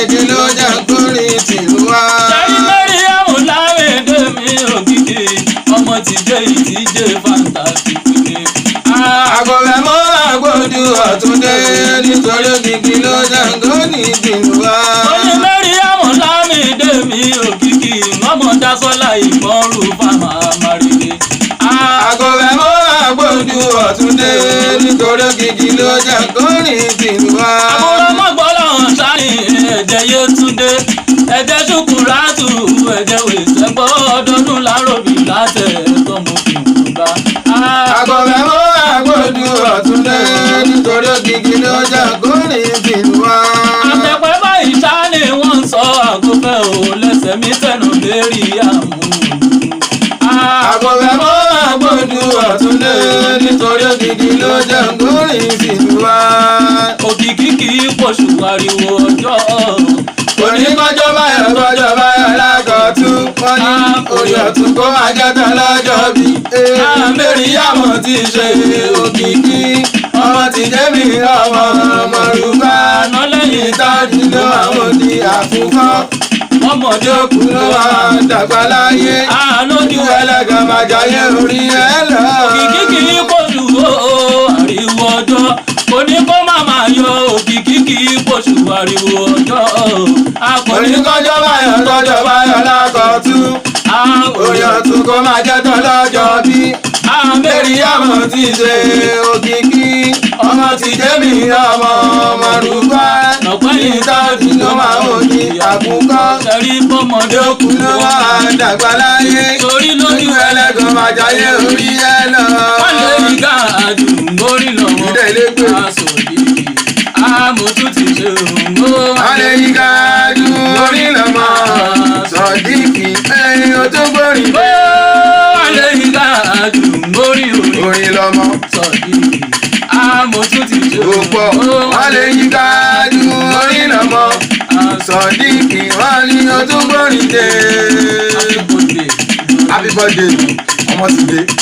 gidi ló jẹ́ kórìn tìlú wa. Sẹ́rí Mariam Lamide mi ògidì ọmọ tìjẹ́ ìtìjẹ́ fantastic ni. Àgọ̀bẹ̀ mọ́ àgbòdù ọ̀túndé nítorí ògidì ló jẹ́ kórìn tìlú wa. Oní Mariam Lamide mi ògidì ọmọ Dásọ́lá ìmọ̀rù fáwọn amárídé. Àgọ̀bẹ̀ mọ́ àgbòdù ọ̀túndé nítorí ògidì ló jẹ́ kórìn tìlú wa. Àbúrò mọ́gbọ́lọ́ sáyìn ẹ̀jẹ̀ Yétúndé ẹ̀jẹ̀ Ṣùkúrátù ẹ̀jẹ̀ Wèsẹ́gbọ́ ọdọọdún láròbí látẹ̀ ẹ̀tọ́ mo fi ń gbà. Àgọ̀bẹ̀ mọ́ àgbòdù ọ̀túndé nítorí ògidì ló jẹ́ kórìn tìlú wa. Àtẹ̀pẹ́ báyìí ṣá ni wọ́n ń sọ àgọ́fẹ́ ò lẹ́sẹ̀ mi tẹ̀nà lérí àmúlùmí. Àgọ̀bẹ̀ mọ́ àgbòdù ọ̀túndé nítorí ògidì ló jẹ́ kórìn tìlú wa. Òkìkí kì í pọ̀ṣù ariwo ọjọ́. Oníkọ́jọ́ báyọ̀ lágọ̀tún wọ́n ní orí ọ̀tún kó ajẹ́tọ̀ lọ́jọ́ bí. Mariam ti ṣe òkìkí ọmọ ti jẹ́mi ọmọ rúbá. Àná lẹ́yìn Ìtọ́jú ló àwọn òdì àkùkọ. ọmọdé Kú ló wà dàgbà láyé. àlójú Ẹlẹ́gàn máa jayé orí ẹ lọ. òkìkí kì í pọ̀ṣù ariwo ọjọ́. Kò ní kó má máa yọ òkìkí kì í pọ̀ṣù ariwo ọjọ́. Oníkọ́jọ́ báyọ̀ lágọ̀tún. Orí ọ̀tún kó máa jẹ́tọ̀ lọ́jọ́ bí. Mariam ti ṣe òkìkí ọmọ ti jẹ́mi ọmọ rúbá. Ìtọ́jú ló máa ń di àkùkọ. Sẹ́rí bọ́mọdé Kú ló wà dàgbà láyé. torí lójú Ẹlẹ́gàn máa jayé orí ẹ lọ. wọ́n lè rí gáàdù mórí lọ́wọ́ Ilé ilé gbé. aṣọ òdìdì àmójú ti ṣe òǹgbò. Alẹ́ yí gáájú orí lọ́mọ Sọ̀díkì ẹyin o tó gbórin dé. wọ́n lè rí gáàdù mórí Orin lọ́mọ sọ̀dídì àmójú ti ṣe òpó. Alẹ́ yí gáájú orí lọ́mọ Sọ̀díkì wọ́n ní o tó gbórin dé. Happy birthday ọmọ ti dé.